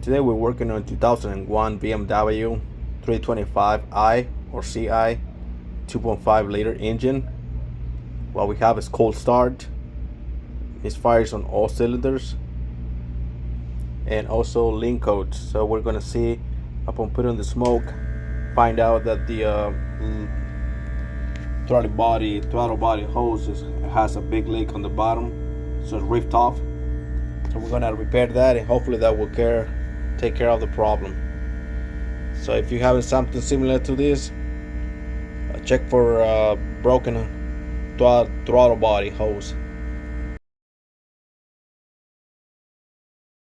Today we're working on 2001 BMW 325i or CI 2.5 liter engine. What we have is cold start, misfires on all cylinders, and also link codes. So we're gonna see upon putting the smoke, find out that the throttle body hose has a big leak on the bottom, so it's ripped off. So we're gonna repair that, and hopefully that will take care of the problem. So if you have something similar to this, check for broken throttle body hose.